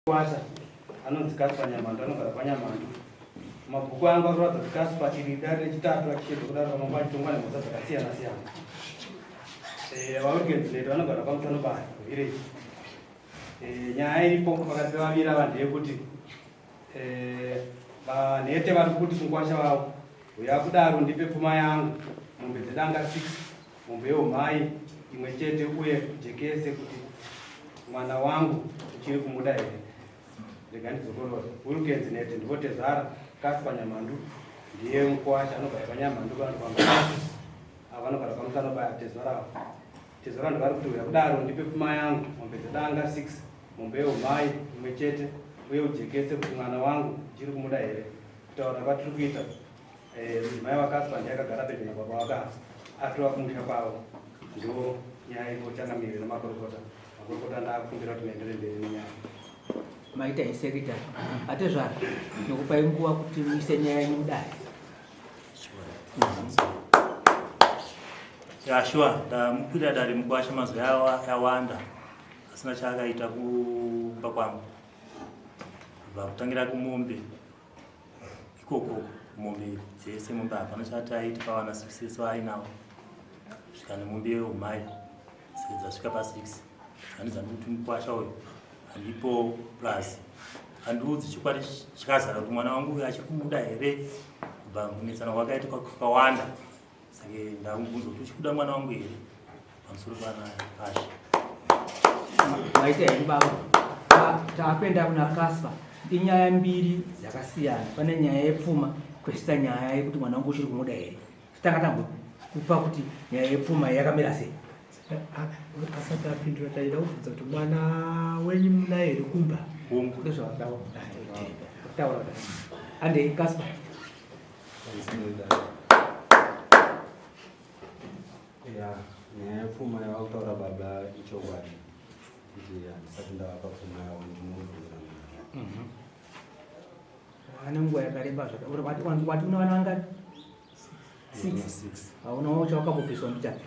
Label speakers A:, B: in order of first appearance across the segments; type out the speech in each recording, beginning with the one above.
A: Kwasha anonzikaswa Nyamandu anogara paNyamandu. Mabhuku anga aroradza zikaswa chiri dare rechitatu achishedza kudaro pamangwana achitongwa nemhosva dzakasiyana siyana. Vaurigenzileti vanogara pamusana village. Nyaya iripo pakati pevaviri ava ndeyekuti vanhete vari kuti kunkwasha vavo uya kudaro ndipe pfuma yangu mombe dzedanga 6 mombe yeumhai imwe chete uye jekese kuti mwana wangu uchiri kumuda here. Rega ndizokorora Urugenzi nete ndivotezara Kaspa Nyamandu ndiye mukwasha anogara paNyamandu vanogara pamusana tezara. Tezara ndavari kuti uya kudaro ndipe pfuma yangu mombe dzedanga 6 mombe yeumhai imwe chete uye ujekese kuti mwana wangu uchiri kumuda here. Kutaura kwatiri kuita mai vakaspa ndiye akagara pedyo nababa vake atova kumusha kwavo. Ndo nyaya ikochanamirira nemakorokota. Makorokota ndaakumbira kuti maendere mberi nenyaya.
B: Maita insekretary atezvara nokupai nguva kuti muise nyaya yenyu kudai.
C: Sure, ndamukwira dare mukwasha mazuva yawanda asina chaakaita kumba kwangu. Kubva kutangira kumombe ikoko mombe dzese mombe hapana chati aita pawana success waainawo kusvika nemombe yeumhai dzasvika pa6 handiza kuti mukwasha uyu handipo plus handiudzi chikwadi chakazara kuti mwana wangu uyu achikumuda here kubva kunetsana kwakaita kwakawanda. Saka ndamubvunza kuti uchikuda mwana wangu here pamusoro panapasha.
B: Maita henyu baba taapenda kuna Kaspa inyaya mbiri dzakasiyana. Pane nyaya yepfuma kwesita nyaya yekuti mwana wangu uchiri kumuda here. Takatangwe kupa kuti nyaya yepfuma yakamira sei.
D: Asati apindura taida kubvunza kuti mwana wenyu muna here kumba.
B: Taura ande Kaspa.
E: Nyaya yepfuma yavakutaura baba ichokwadi kuti handisati ndavapa pfuma yavo ndinobvunza.
B: Ane nguva yakareba wati una vana vangani? 6. Haunawo chawakabopiswa ndichani?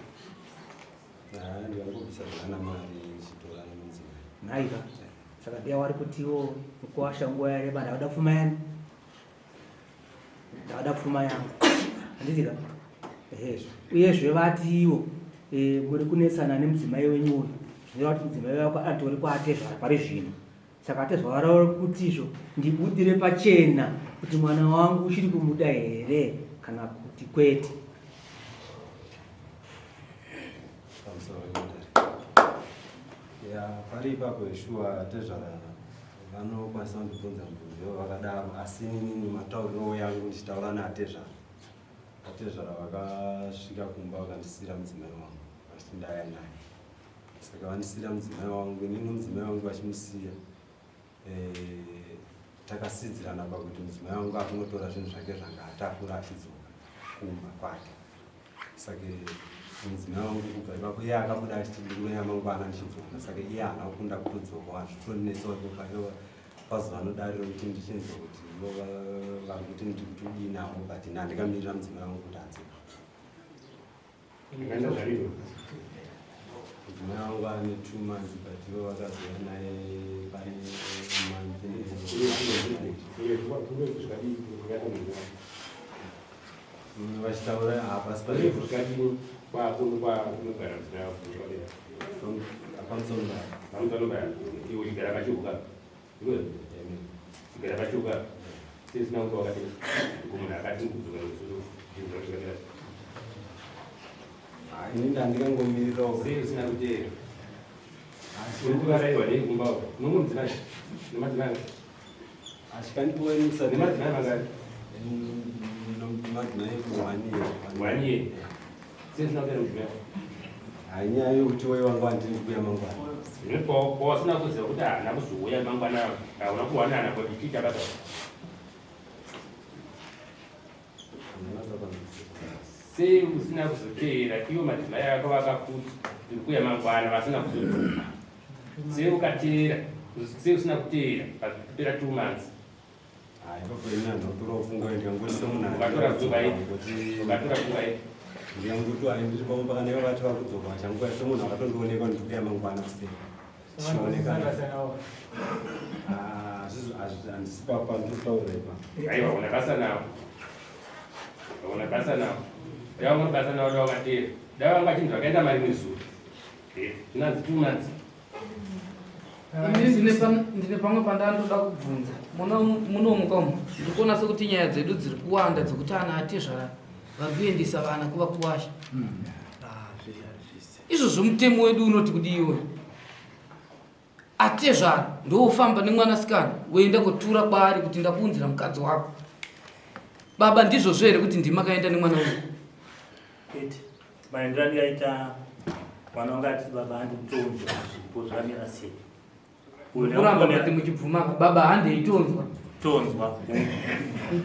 E: Ndikangobvisa zvana mari chitora nemudzimai.
B: Naiva saka ndiya wari kutiwo mukwasha nguva yareba ndavada pfuma yani. Ndavada pfuma yangu handizika. Uyezve vatiwo muri kunetsana nemudzimai wenyu uyu zvinoreva kuti mudzimai wako atori kwaatezvara pari zvino. Saka atezvara vari kutizvo ndibudire pachena kuti mwana wangu uchiri kumuda here kana kuti kwete.
E: Pari ipapo yeshuwa atezvara vanokwanisa kundibvunza mubvunzo vakadaro asi matauriro yangu ndichitaura naatezvara. Atezvara vakasvika kumba vakandisira mudzimai wangu vachiti ndaya naye. Saka vandisira mudzimai wangu inini mudzimai wangu vachimusiya takasidzirana pakuti mudzimai wangu akunotora zvinhu zvake zvanga atakura achidzoka kumba kwake. Saka mudzimai wangu kubva ipapo iye akabuda achiti ndiri kuya mangwana ndichidzoka. Saka iye haana kukunda kutodzoka wazvitonetsawo pazuva nodariro kuti ndichinzwa kuti vari kuti ndiri kuti udinavo but handikamirira mudzimai wangu kuti adzoka. Mudzimai wangu ane 2 months but ivo vakazouya naye pane vachitaura hapasi ini ndandikangomirirawo achikandipoenisa hainyaya yokuti wai wangu handiri kuuya mangwana.
F: Wasina kuziva kuti haana kuzouya mangwana hauna kuwanana kuti tiita basa. Sei usina kuzoteera iwo madzimai ako vakakuti tiri kuuya mangwana vasina kuzodzoka. Sei ukateera sei usina kuteera pakupera 2 months.
E: Ipapo ina ndotora kufunga ndikangoisa munhu
F: ukatora pfungwa iyi
E: ndiyanguti haindiri pamwe pakaneka vati vakudzoka vachangokwaisa munhu akatondionekwa ndikuya mangwana kusei. Andisipapa nditaurema.
F: Aiwa unabasa nao. Unabasa nao. Dawa unabasa nao dawa kati. Dawa ngati wakaenda mali mizuri. Nazi tu nazi.
G: Ndine pamwe pandandoda kubvunza munomukamu ndikuona sekuti nyaya dzedu dziri kuwanda dzekuti ana atezvara vakuendesa vana kuvakuwasha izvozvo mutemo wedu unoti kudiwe atezvara ndoufamba nemwanasikana woenda kotura kwaari kuti ndakuunzira mukadzi wako baba ndizvozvo here kuti ndimakaenda nemwana uyu
C: maenderano yaita mwana wanga ati baba handitonzwa zvipo zvakamira sei
G: kuramba kuti muchibvumaka baba handeitonzwa
C: tonzwa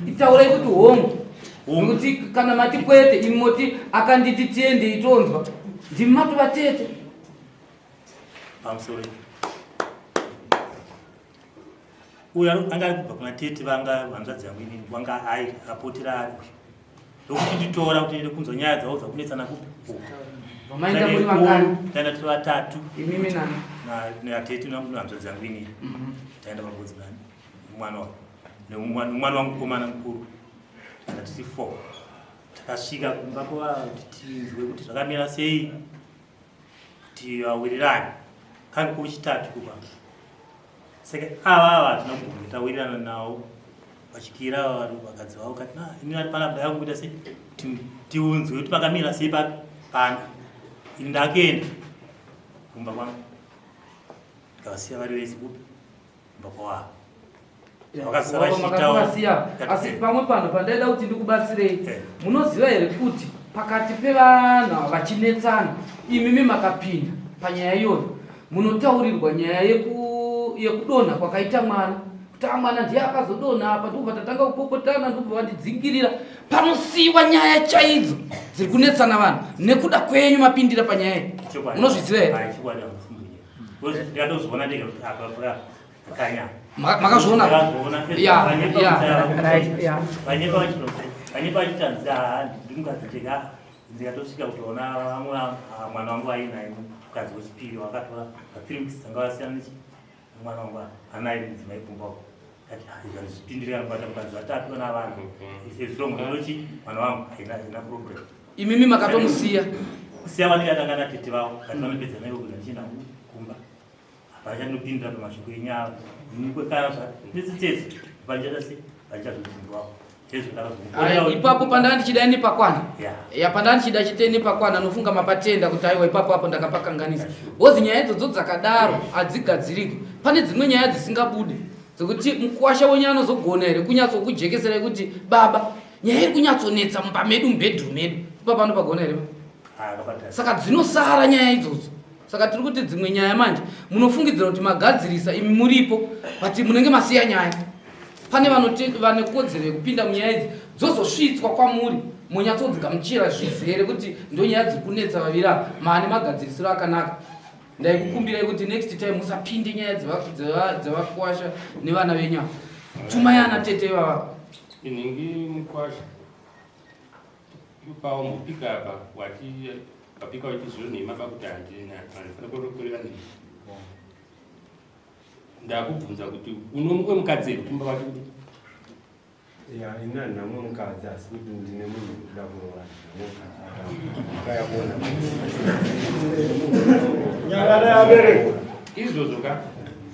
G: itaurai kuti hongu nokuti kana mati kwete imi moti akanditi tiende itonzwa ndimi matovatete
C: pamusoro uyu anga ari kubva kuna tete vanga vanzvadzi yangu inini wanga apotera ari ndokuti nditora kuti ende kunzwa nyaya dzavo dzakunetsana kupi
G: vamaenda muri vangani
C: taenda tiri vatatu
G: imimi nani
C: natete nahanzvadzi yangu inini taenda pabodzi nani mwana wangu mukomana mukuru kana tiri 4 takasvika kumba kuti tinzwe kuti zvakamira sei kuti vawirirane kange kuri chitatu kuba saka ava hatina kugona tawirirana navo vachikira vakadzi vavo kati ini vari panabda yangu kuita sei kuti tiunzwe kuti pakamira sei pano ini ndakaenda kumba kwangu ndikavasiya vari vese kupi kumba kwavavo
G: makavasiya asi pamwe pano pandaida kuti ndikubatsirei munoziva here kuti pakati pevana vachinetsana imimi makapinda panyaya iyoyo munotaurirwa nyaya yekudonha kwakaita mwana kuti mwana ndiye akazodonha apa ndobva tatanga kupopotana ndobva vandidzingirira panosiyiwa nyaya chaidzo dziri kunetsana vanhu nekuda kwenyu mapindira panyaya iyi munozviziva here makazviona
C: vanyepa vachitanzia ndimukadziteka ndikatosvika kutoona vamwe mwana wangu ainaye mukadzi wechipiri wakatora vafilmisi dzanga vasiyana mwana wangu anaye mudzimai kumbako kati zvipindirira kubata mukadzi vatatu vana vanhu ezvirombonochi mwana wangu haina problem
G: imimi makatomusiya
C: kusiya vanengatanga natete vavo kati vanopedza naivo kuza ndichienda kumba havachandopindira pamashoko enyaya nikwekana zvesitsetse vanjata sei vanchazvibvunzwavo
G: ipapo pandanga ndichida nepakwana pandanga ndichida chite nepakwana nofunga mapatenda kuti aiwa ipapo apo ndakapakanganisa wozi nyaya idzodzo dzakadaro hadzigadziriki pane dzimwe nyaya dzisingabude dzekuti mukuwasha wenyu anozogona here kunyatsokujekesera kuti baba nyaya iri kunyatsonetsa mumba medu mubhedroom medu ipapo anopagona here saka dzinosara nyaya idzodzo saka tiri kuti dzimwe nyaya manje munofungidzira kuti magadzirisa imi muripo but munenge masiya nyaya pane vane kodzero yekupinda munyaya idzi dzozosvitswa kwamuri munyatsodzigamuchira zvizere kuti ndo nyaya dziri kunetsa vaviri ava maane magadzirisiro akanaka ndaikukumbirai kuti next time musapinde nyaya dzavakuwasha nevana venyu ava tumai ana tete vava
F: inhingi mukwasha ipawo mupika apa wati kapika wachizviro nemaba kuti handifana kurokorera nei ndakubvunza kuti unomwe mukadzi eri kumba wati kuti
E: ina namwe mukadzi asi kuti ndine munhu kuda kuroora
F: nyakara yabereka izvozvo ka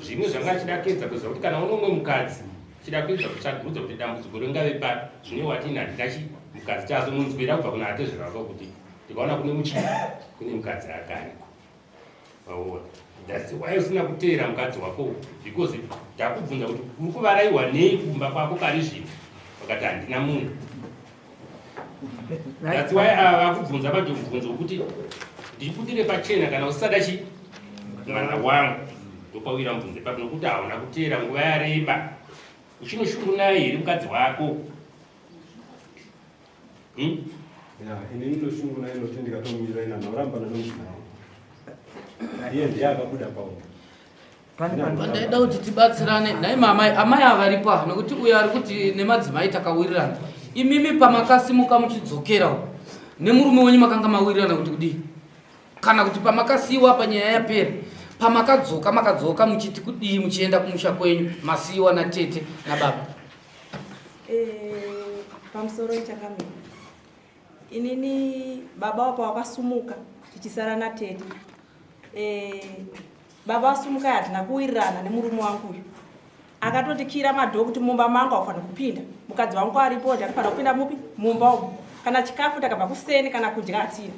F: zvimwe zvanga chidakedza kuziva kuti kana unomwe mukadzi chida kuedza kutsvagudza kuti dambudziko ringave pari zvine watini handingachi mukadzi chazomunzwira kubva kuna atezvevako kuti ndikaona kune muchini kune mukadzi akariko aona that's why usina kuteera mukadzi wako because ndakubvunza kuti uri kuvaraiwa nei kumba kwako kari zvino wakati handina munhu that's why vakubvunza vajokubvunza kuti ndikudire pachena kana usada chi mwana wangu ndopawira mubvunze papo nokuti hauna kuteera nguva yareba uchinoshungunaye here mukadzi wako
E: ini ndinoshungunaye noti ndikatomumirira ina naurambana nomudzimai iye ndiye akabuda paumba
G: pandaida kuti tibatsirane nai amai avaripo aha nokuti uyo ari kuti nemadzimai takawirirana imimi pamakasimuka muchidzokerawo nemurume wenyu makanga mawirirana kuti kudii kana kuti pamakasiyiwa panyaya yapera makadzoka muchiti kudii muchienda kumusha kwenyu masiyiwa natete nababa?
H: Pamusoro ichakamira inini baba wapa wakasumuka tichisara natete. Baba wasumuka hatina kuwirirana nemurume wangu uyu, akatotikira madhoo kuti mumba mangu aufanira kupinda, mukadzi wangu aripo ndakafana kupinda mupi mumba umu, kana chikafu takabva kuseni kana kudya atina.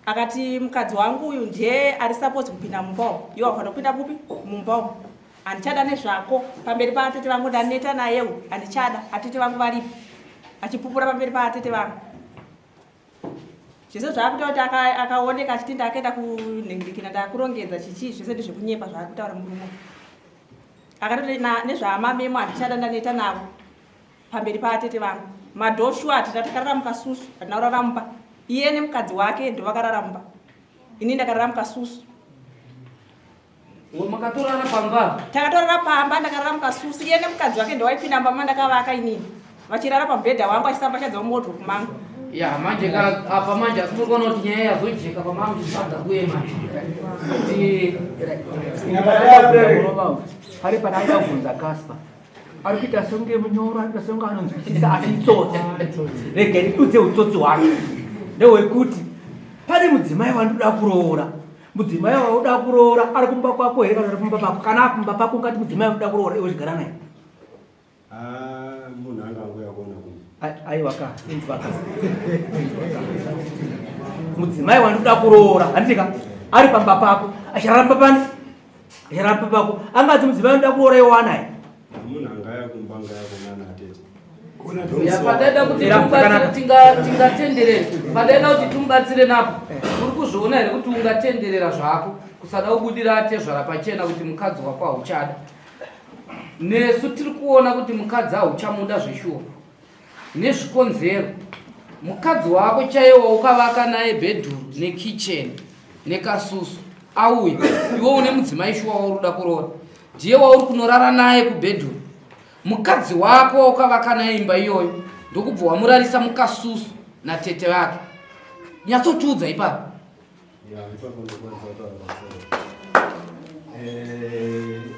H: Akati mukadzi wangu uyu ndiye ari supposed kupinda mumba umu, iwe aufanira kupinda mupi mumba umu, handichada nezvako pamberi paatete vangu, ndaneta nayewo handichada, atete vangu varipo, achipupura pamberi paatete vangu. Zvese zvaakuita kuti akaoneka achiti ndakaenda kunhingirikina ndakurongedza chichii, zvese ndezvekunyepa zvaakutaura murume. Akatoti nezvaamamemo handichada, ndaneta navo pamberi paatete vangu. Madhoo shwati takarara mukasusu, hatina kurara mumba. Iye nemukadzi wake ndovakarara mumba, ini ndakarara mukasusu.
G: Makatorara pamba?
H: Takatorara pamba, ndakarara mukasusu. Iye nemukadzi wake ndovaipinda mumba mandakavaka inini, vachirara pamubhedha wangu achisamba chadza mumoto kumangu.
G: Ya manje apa manje asimurikuona kuti nyaya yazojeka pamangu chisadza kuye manje.
B: Hari pana aida kubvunza Kaspa. Ari kuita songe munyoro, ari kuita songe anonzwisisa asi itsotsi. Regeni udze utsotsi hwake. Ndewekuti pane mudzimai wandoda kuroora. Mudzimai wauda kuroora ari kumba kwako here kana ari kumba pako? Kana kumba pako ngati mudzimai wandoda kuroora iwe chigara naye.
E: Munhu angangoya kuona kuti
B: aiwa ka inzwa ka mudzimai wandoda kuroora handitika ari pamba pako acharamba pani acharamba pako angazi mudzimai wandoda kuroora iwe wanaye
E: munhu angaya kumbanga yakonana atete
G: padaida kuti tingatenderera, padaida kuti timubatsire napo, uri kuzviona here kuti ungatenderera zvako kusada kubudira atezvara pachena kuti mukadzi wako hauchada. Nesu tiri kuona kuti mukadzi hauchamuda zveshuwa nezvikonzero. Mukadzi wako chaiwo ukavaka naye bedroom nekitchen nekasusu auya, iwe une mudzimai shuwa wauruda kuroora, ndiye wauri kunorara naye kubedroom. Mukadzi wako ukavaka naye imba iyoyo ndokubva wamurarisa mukasusu natete vake. Nyatsotiudza ipapo.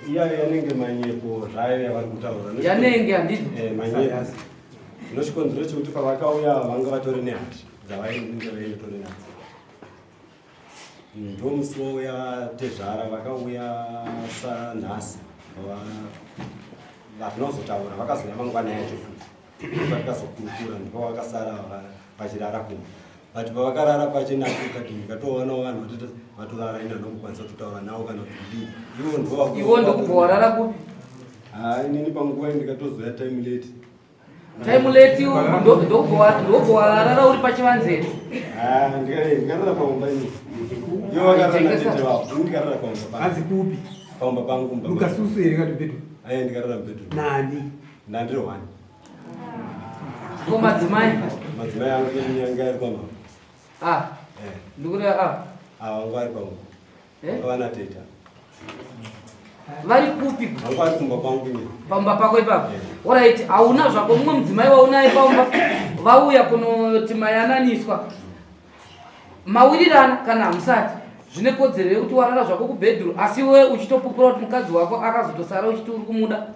E: iya yanenge manyepo zvayo yavari kutaura
G: yanenge handizvo
E: manyepo nochikonzero chekuti pavakauya vanga vatori nehati dzavainge vaitori nadzo. Ndomusi wauya tezvara vakauya sanhasi vatinozotaura vakazouya mangwana yacho futi vakazokukura ndipo vakasara vachirara kumwe. Vati pavakarara pachenakukati ndikatoona vanhu vatorara ina nokukwanisa kutaura navo kana kuti
G: iwo ndokubva warara kupi?
E: Inini panguva ndikatozoya time late.
G: Time late ndokubva warara uri pachivanzeri?
E: Ndikarara pamumba ini. Ivo vakarara natete vavo, ndikarara pamumba.
D: Hanzi kupi?
E: Pamumba pangu mumba.
D: Mukasusu here kana bedroom?
E: Ndikarara mubedroom.
D: Nani?
E: Ndandiri wani.
G: Ko madzimai?
E: Madzimai angu yanga ari pamumba.
G: Ndikuri
E: vangu vari pamumba. Vana teta.
G: Vari kupi?
E: Vangu vari kumba kwangu ine.
G: Pamba pako ipapo? Alright, hauna zvako mumwe mudzimai waunaye pamba vauya kunoti mayananiswa mawirirana kana hamusati zvine kodzero yekuti warara zvako kubedroom, asi iwe uchitopupura kuti mukadzi wako akazotosara uchiti uri kumuda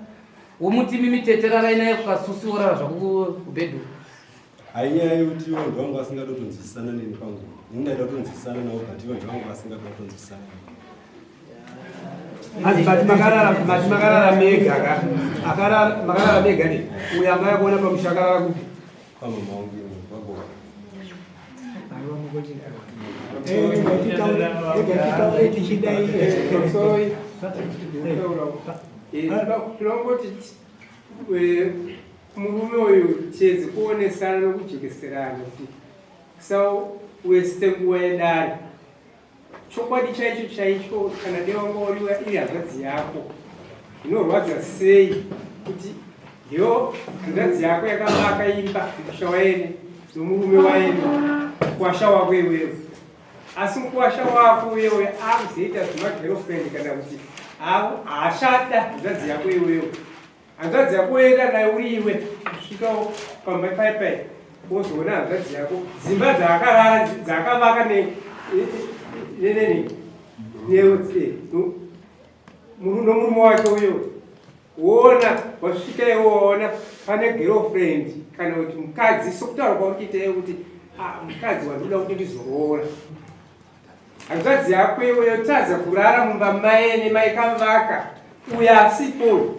G: womuti mimi tete rarai naye kukasusi worara zvako kubedroom.
E: Hainyaya yekuti ivo ndivangu vasingada kutonzwisisana neni pangu. Ini ndaida kutonzwisisana navo but ivo ndivangu vasingada kutonzwisisana.
D: Bati makarara mega ka. Makarara mega ni. Uya ngaya kuona pamusha akarara kupi?
E: Pamama wangu vagoa.
I: Murume uyu chezi kuonesana nokujekeserana kuti sau wesite nguva yedare. Chokwadi chaicho chaicho kana dewangauriwa iri hanzvadzi yako inorwadza sei kuti yo hanzvadzi yako yakavaka imba musha waene nomurume waene kuwasha wako iwewe, asi mukuwasha wako iwewe akuzoita zvemagirlfriend kana kuti ashata hanzvadzi yako iwewe. Hanzvadzi yako enda naye uriwe kusvika pamapaipai wozoona hanzvadzi yako dzimba dzaakavaka neneni nomurume wacho uyo wona wasvika iwoona pane girlfriend kana kuti mukadzi sokutaura kwaurikuita kuti mukadzi wandoda kuti ndizoroora hanzvadzi yako iweyo taza kurara mumba mai nemai kavaka uyo asipo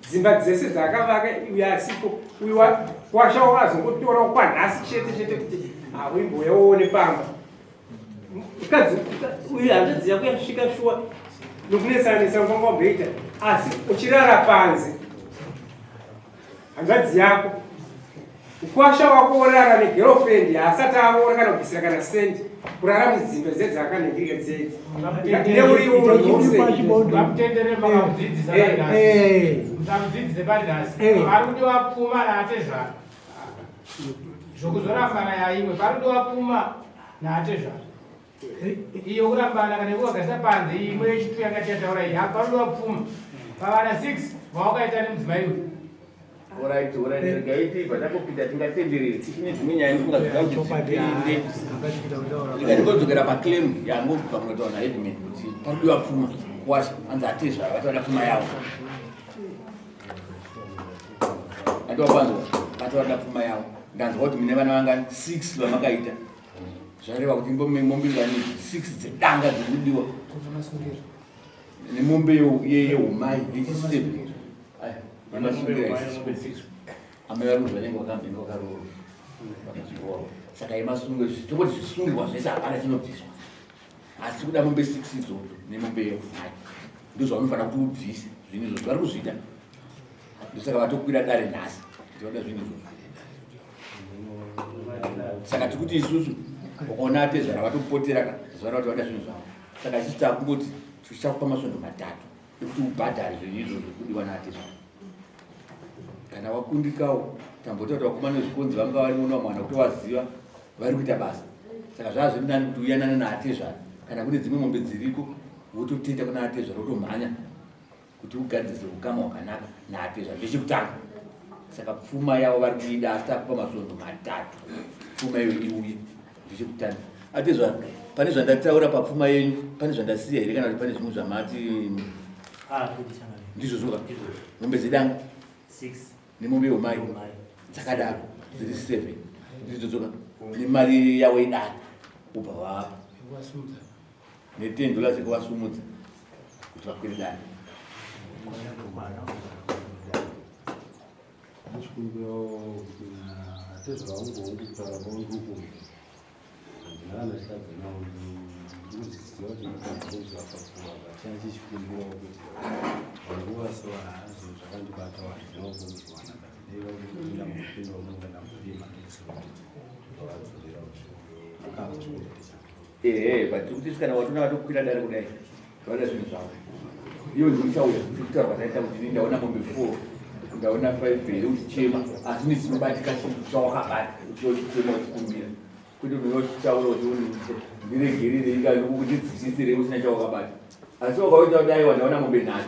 I: dzimba dzese dzakavaka uyo asipo uyo washa wazongotora kwanhasi chete chete kuti uimboyaone pamba mukadzi uyo hanzvadzi yako yasvika shuwa nokunesanesa kwangwamboita asi uchirara panze hanzvadzi yako ukwasha wako orara negirlfriend asati aora kana kubvisira kana sendi kurara mudzimba dzedzi akaningirika dzedzi
J: neurimuroyi musamudzidzise padasi pari kudiwa pfuma naatezvara zvokuzorambana yaimwe pari kudiwa pfuma naatezvara iyo kurambana kana ikuvagarisa panze imwe yechitu yanga tiataura iyi pari kudiwa pfuma pavana 6 vawakaita nemudzimai uyu
K: regaiti patakupinda tingatenderere tichine dzimwe nyaya inofunga zvakuti ikatikodzokera paclaim yangu pamunotaura naedman kuti parudiwa pfuma kuwasha anzi atezvara vatoda pfuma yavo atopanzwa vatoda pfuma yavo ndanzwa kuti mine vana vanga 6 vamakaita zvareva kuti mombirirani 6 dzedanga dzekudiwa nemombe yeumai yechi7 saka imasungo tokoti zvisungirwa zvese hapana chinobviswa asi kuda mombe 6 idzodzo nemombe yeumai ndozvaunofanira kuti ubvise zvinhu izvo vari kuzvida ndosaka vatokwira dare nhasi tinoda zvinhu izvo saka tikuti isusu ukaona atezvara vatopotera zvara kuti vada zvinhu zvavo saka ichiita kungoti tichakupa masvondo 3 ekuti ubhadhare zvinhu izvo zvekudiwa naatezvara kana wakundikawo tambota kuti vakomana nezvikonzi vanga vari muno mwana kuti waziva vari kuita basa saka zvava zviri nani kuti uyanane naatezvara kana kune dzimwe mombe dziriko wototenda kuna atezvara wotomhanya kuti ugadzise ukama hwakanaka naatezvara zvechikutanga saka pfuma yavo vari kuida asi takupa masvondo 3 pfuma iyo iuye zvechikutanga atezvara pane zvandataura papfuma yenyu pane zvandasiya here kana kuti pane zvimwe zvamati ndizvo zvoka mombe dzedanga
C: 6
K: nemombe yeumai dzakadaro dziri 7 ndizodzoka nemari yavo idari ubva vapa $10 ekuvasumudza kuti vakwire dani but kuti kana watona vatokwira dare kudai vada zvinhu zvavo iyo ndichauya kutaurwa taita kuti ndaona mombe 4 ndaona 5 here uchichema asi nedzinobatika chawakabata uchichema uchikumbira kuti unotaura kuti ndiregerere ikanokudzidzisisire usina chawakabata asi wakaita kuti aiwa ndaona mombe 3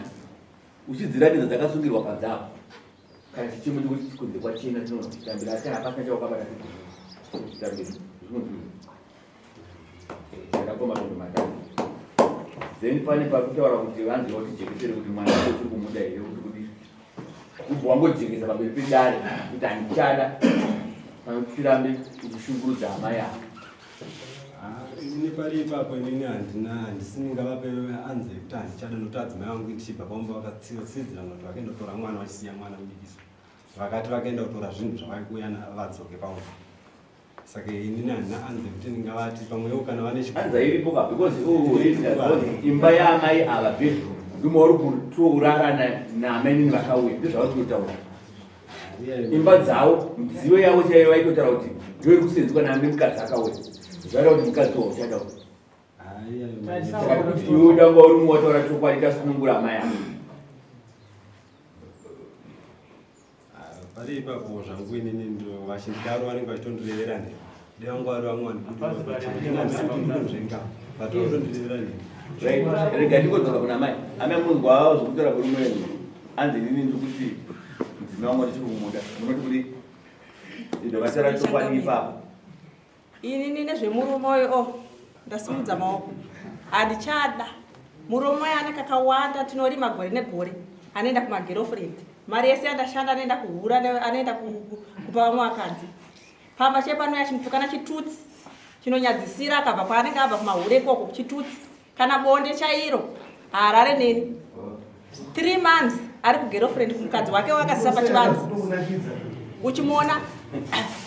K: uchidziratidza dzakasungirwa panzavo kana chichemo chekuti kunze kwachena tinotambira asi kana pasina chawakabata chitambira zvakakoma matombo 3 then pane pakutaura kuti vanzi kuti jekesere kuti mwana wako tiri kumuda here kuti ubva wangojekesa pamberi pedare kuti handichada tirambe uchishungurudza hama yavo
E: ine pari ipapo inini handisini ngavape anze kuti handichada nokuti adzimai vangu ichibva pamba vakatsidzira kuti vakendotora mwana vachisiya mwana mudikiso vakati vakaenda kutora zvinhu zvavakuya vadzoke pamwe saka inini handina anze kuti ndingavati pamwewo kana vane
K: anza iripo ka because imba yaamai ava bedroom ndimo uri kutourara naamai nini vakauya ndozvavari kutotaura imba dzavo midziyo yavo chaiyo vaitotaura kuti ndoiri kusenzeswa naamai mukadzi akauya zvaira kuti mukadzi wa uchadaura saka kuti iwe danga uri muwataura chokwadi tasunungura amai avo
E: pari ipapo zvangu inini ndo vachindaro vanenge vachitondirevera nhe ndevangu vari vamwe vatotondirevera nhe
K: rega ndikodzoka kuna mai amai munzwa wavo zvokutora kurimwe wenyu anzi inini ndiri kuti mudzimai wangu ndichiri kumuda munoti kuti idovasara chokwadi ipapo
H: inini nezvemurume oyo ndasimudza maoko handichada murume ane kakawanda tinorima gore negore anoenda kumagirlfriend mari yese andashanda anoenda kuhura anoenda kupa vamwe vakadzi pamba chepanoya chimutukana chitutsi chinonyadzisira akabva kwaanenge abva kumahure ikoko chitutsi kana bonde chairo harare neni 3 months ari kugirlfriend mukadzi wake wakasisa pachivanze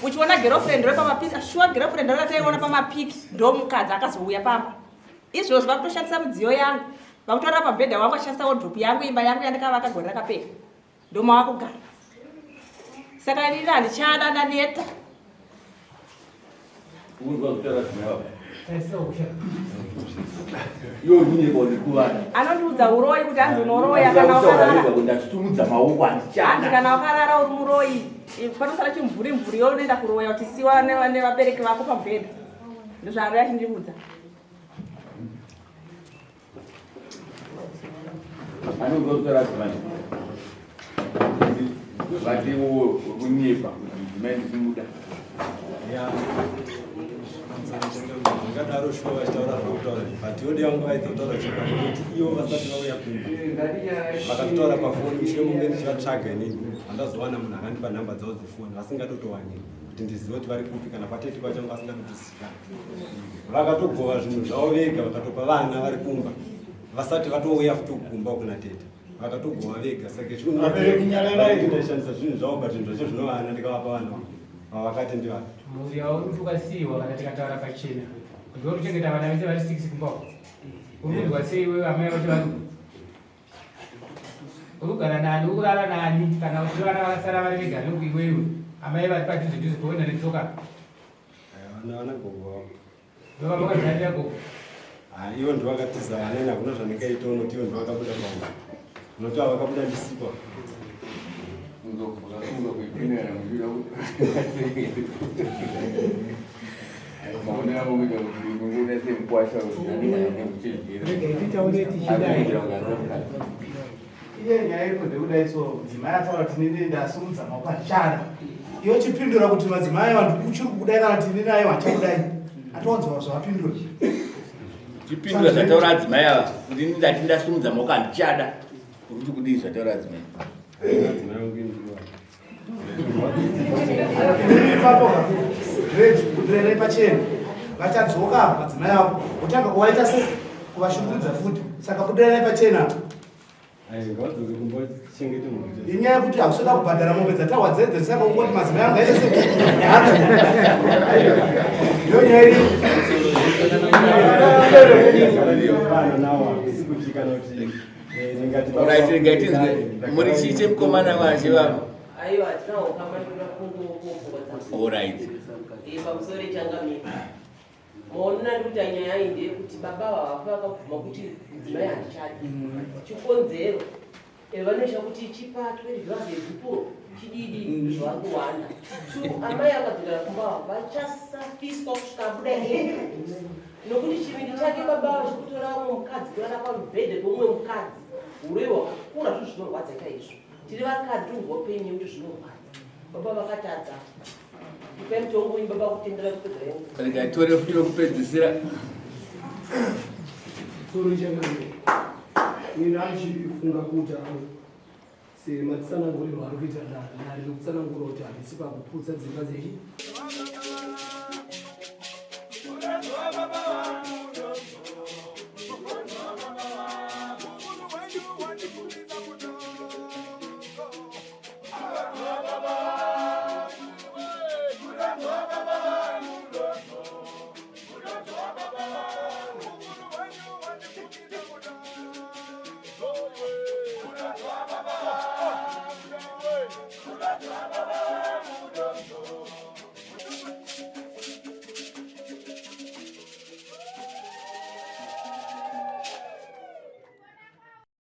H: uchiona girlfriend repamapiki sure girlfriend rakataiona pamapiki ndo mukadzi akazouya pamba izvozvo vakutoshandisa midziyo yangu vakutora pabhedha wangu ashandisa wardrobe yangu imba yangu yandikavaka gore rakapera ndo mavakugara saka inini handichada ndaneta anondiudza uroyi kuti hanzi unoroya kana wakarara uri muroyi panosara chimumvurimvuri yo unoenda kuroya uchisiwa nevabereki vako pamubhedha ndozvaari achindiudza
K: kunyepa kunyepa
E: ngadaro shuwa vachitaura zvakutaura but yodi yangu vaidzotaura chikakuti ivo vasati vauya kumba vakatotaura pafoni mushure munge ndichivatsvaga inini handazowana munhu akandipa nhamba dzavo dzefoni vasingatotowanyika kuti ndizive kuti vari kupi kana patete pachangu vasingatotisikan vakatogova zvinhu zvavo vega vakatopa vana vari kumba vasati vatouya futi kukumba kuna tete vakatogova vega saka chiundashandisa zvinhu zvavo but zvinhu zvacho zvinovana ndikavapa vana vavakati ndivana
J: muri yauri tukasiiwa kana tikataura pachena ndori kuchengeta vana vese vari 6 kumbao urinzwa sei wewe amai vacho vari urikugara nani ukurara nani kana kuti vana vakasara vari vega nokuti iwewe amai vari padhuze kuenda netsoka
E: vana gogo wavo
J: ndovamokazvarira gogo
E: ivo ndovakatiza vanene hakuna zvandingaita unoti ivo ndovakabuda pangu unoti havakabuda ndisipa
J: iye nyaya irikude kudaiso dzimai ataura kuti nini ndasimudza maoko achada iyo chipindura kuti madzimai vantu uchiri kudai kana kuti nini aiwa achakudai atowanzwa zvavapindura
K: chipindura zvataura adzimai ava kuti nini ndati ndasimudza maoko handichada kuti kudii zvataura adzimai
J: kudrere pachena vachadzoka madzimai avo utanga kuvaita se kuvashungurudza futi saka kudrere pachena inyaya yekuti hakusoda kubhadhara mombe dzatahwa dzedze saka ungoti madzimai anga aite se iyo nyaya
K: iri muri chiche mukomana vache vavo
L: aiwa tinaokamanira kungokufunga
K: right
L: pamusoro changamira maonana ndikuti nyaya iyi ndeyekuti baba vavafa vakabvuma kuti mudzimai handichadi chikonzero vanoisha kuti chipatwe zvivazve zvipuro chididi zvavari kuwanda amai akadzokera kumba vachasafiswa kusvika buda ega nokuti chivindi chake baba vachikutora umwe mukadzi kurara pamubhedhe pomumwe mukadzi uroi hwakakura zvo zvinorwadza chaizvo tiri vakadzi tozwapenyu kuti zvinorwadza baba vakatadza ipai mutongo ini baba kutendera kupedzera yangu
K: rikatore futi wekupedzisira
D: nini achifunga kuti sematsanangurirwa ari kuita nari nekutsanangura kuti handisi pakuputsa dzimba dzechi